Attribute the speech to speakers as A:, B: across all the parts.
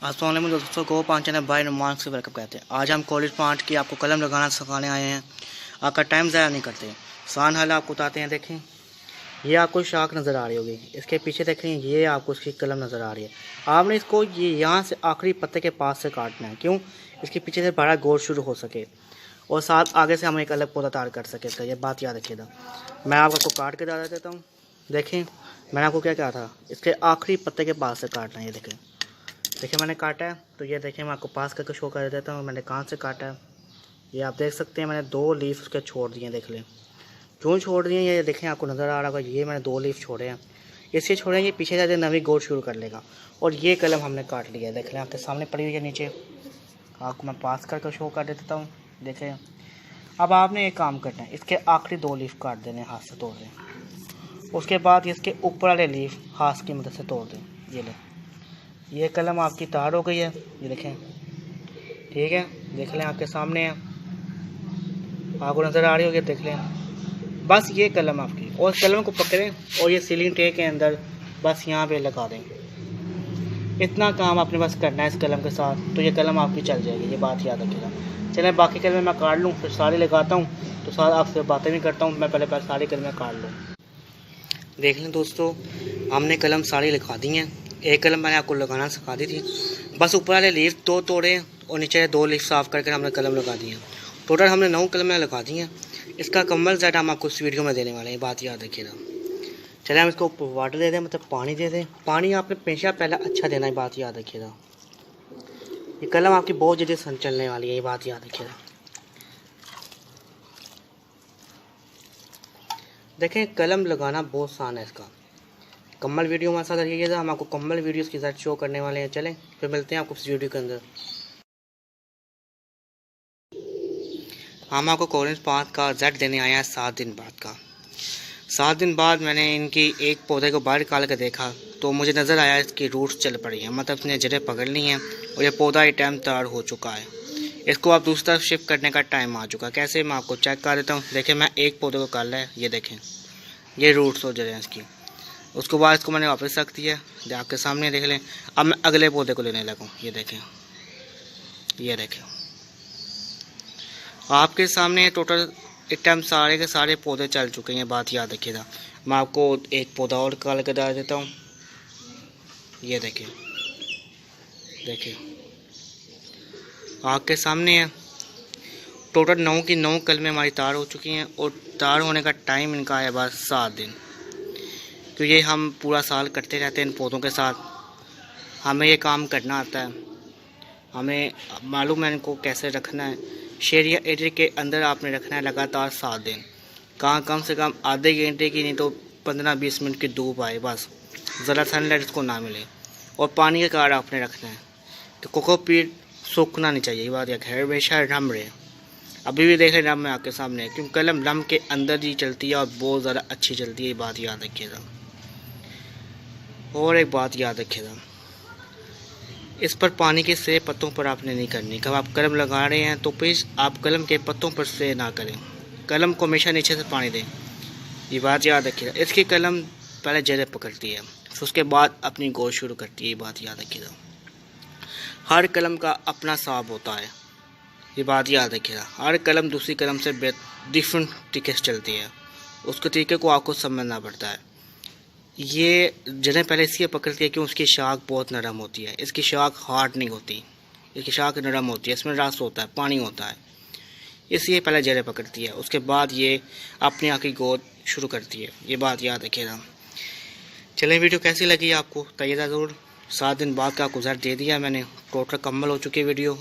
A: अस्सलाम वालेकुम दोस्तों को 5 चैनल बाय नुमान से वेलकम कहते हैं। आज हम कॉलेज 5 की आपको कलम लगाना सिखाने आए हैं। आपका टाइम ज़ाया नहीं करते। आसान हल आपको बताते हैं। देखें, ये आपको शाख नज़र आ रही होगी, इसके पीछे देखें ये आपको इसकी कलम नज़र आ रही है। आपने इसको ये यहाँ से आखिरी पत्ते के पास से काटना है, क्यों? इसके पीछे से बड़ा गोल शुरू हो सके और साथ आगे से हम एक अलग पौधा तैयार कर सके। तो ये बात याद रखिएगा। मैं आपको काट के बता देता हूँ। देखें, मैंने आपको क्या कहा था, इसके आखिरी पत्ते के पास से काटना है। ये देखें, मैंने काटा है। तो ये देखें, मैं आपको पास करके शो कर देता हूँ मैंने कहाँ से काटा है। ये आप देख सकते हैं, मैंने 2 लीफ उसके छोड़ दिए। देख लें क्यों छोड़ दिए, ये देखें आपको नज़र आ रहा होगा। ये मैंने 2 लीफ छोड़े हैं, इससे छोड़ेंगे पीछे जाके नवी गोल शुरू कर लेगा। और ये कलम हमने काट लिया है। देख लें, आपके सामने पड़ी हुई है नीचे। आपको मैं पास करके शो कर देता हूँ। देखें, अब आपने एक काम करना है, इसके आखिरी 2 लीफ काट देने, हाथ से तोड़ दें। उसके बाद इसके ऊपर वाले लीफ हाथ की मदद से तोड़ दें। ये लें, ये कलम आपकी तैयार हो गई है। ये देखें, ठीक है, देख लें आपके सामने है, आपको नज़र आ रही होगी। देख लें, बस ये कलम आपकी, और कलम को पकड़ें और ये सीलिंग ट्रे के अंदर बस यहाँ पे लगा दें। इतना काम आपने बस करना है इस कलम के साथ, तो ये कलम आपकी चल जाएगी। ये बात याद रखिएगा। चलें, बाकी कलमें मैं काट लूँ, फिर सारे लगाता हूँ, तो साथ आपसे बातें भी करता हूँ। मैं पहले सारी कलमें काट लूँ। देख लें दोस्तों, हमने कलम सारी लिखा दी हैं। एक कलम मैंने आपको लगाना सिखा दी थी, बस ऊपर वाले लीफ 2 तोड़े और नीचे 2 लीफ साफ़ करके हमने कलम लगा दी हैं। टोटल हमने 9 कलमें लगा दी हैं। इसका कम्बल सेट हम आपको इस वीडियो में देने वाले हैं, बात याद रखिएगा। चले, हम इसको वाटर दे दें, मतलब पानी दे दें। पानी आपने हमेशा पहले अच्छा देना है, बात याद रखिएगा। ये कलम आपकी बहुत जल्दी सन चलने वाली है, ये बात याद रखिएगा। देखें, कलम लगाना बहुत आसान है। इसका कम्बल वीडियो हमारे साथ रखिएगा, हम आपको कम्बल वीडियोस के साथ शो करने वाले हैं। चलें, फिर मिलते हैं आपको इस वीडियो के अंदर। हम आपको कॉलेज 5 का रिजल्ट देने आए हैं 7 दिन बाद का। 7 दिन बाद मैंने इनकी एक पौधे को बाहर निकाल कर देखा, तो मुझे नज़र आया इसकी रूट्स चल पड़ी हैं, मतलब इसने जड़ें पकड़ ली हैं और ये पौधा ये टाइम तैयार हो चुका है। इसको आप दूसरी तरफ शिफ्ट करने का टाइम आ चुका है। कैसे, मैं आपको चेक कर देता हूँ। देखें, मैं एक पौधे को कर लिया है, ये देखें, ये रूट्स हो जड़ें इसकी। उसके बाद इसको मैंने वापस रख दिया, आपके सामने देख लें। अब मैं अगले पौधे को लेने लगूँ। ये देखें, ये देखें, आपके सामने टोटल एक टाइम सारे के सारे पौधे चल चुके हैं, बात याद रखिएगा। मैं आपको एक पौधा और निकाल के डाल देता हूँ। ये देखें, देखिए आपके सामने है। टोटल 9 की 9 कलमें हमारी तैयार हो चुकी हैं और तैयार होने का टाइम इनका है बस 7 दिन। तो ये हम पूरा साल करते रहते हैं इन पौधों के साथ। हमें ये काम करना आता है, हमें मालूम है इनको कैसे रखना है। शेड या एरिया के अंदर आपने रखना है लगातार 7 दिन। कहाँ कम से कम आधे घंटे की, नहीं तो 15-20 मिनट की धूप आए, बस ज़रा सनलाइट इसको ना मिले। और पानी का कार आपने रखना है, तो कोकोपीट सूखना नहीं चाहिए। ये बात यह है, हमेशा रम रहे। अभी भी देख रहे रम में आपके सामने है, क्योंकि कलम रम के अंदर ही चलती है और बहुत ज़्यादा अच्छी चलती है। ये बात याद रखिएगा। और एक बात याद रखिएगा, इस पर पानी के स्प्रे पत्तों पर आपने नहीं करनी। कब आप कलम लगा रहे हैं तो प्लीज़ आप कलम के पत्तों पर स्प्रे ना करें, कलम को हमेशा नीचे से पानी दें। ये बात याद रखिएगा। इसकी कलम पहले जड़ें पकड़ती है, फिर उसके बाद अपनी गोल शुरू करती है। ये बात याद रखिएगा। हर कलम का अपना स्वाब होता है, ये बात याद रखिएगा। हर कलम दूसरी कलम से डिफरेंट तरीके से चलती है, उसके तरीके को आपको समझना पड़ता है। ये जड़ें पहले इसलिए पकड़ती है कि उसकी शाख बहुत नरम होती है। इसकी शाख हार्ड नहीं होती, इसकी शाख नरम होती है, इसमें रस होता है, पानी होता है, इसलिए पहले जड़ें पकड़ती है। उसके बाद ये अपने आप की ग्रोथ शुरू करती है। ये बात याद रखिएगा। चलें, वीडियो कैसी लगी आपको बताइएगा ज़रूर। 7 दिन बाद का आपको रिजल्ट दे दिया मैंने, टोटल कम्बल हो चुकी है वीडियो।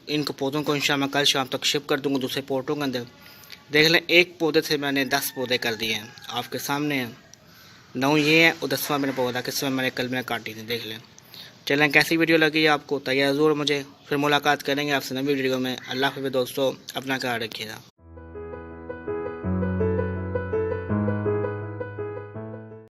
A: इन पौधों को इंशाल्लाह कल शाम तक शिफ्ट कर दूँगा दूसरे पोर्टों के अंदर। देख लें, एक पौधे से मैंने 10 पौधे कर दिए हैं, आपके सामने हैं। 9 ये है और 10वां मैंने पौधा किस मैंने कल में काटी थी। देख लें। चलें, कैसी वीडियो लगी आपको बताइए ज़रूर मुझे। फिर मुलाकात करेंगे आपसे नई वीडियो में। अल्लाह हाफ़िज़ दोस्तों, अपना ख्याल रखिएगा।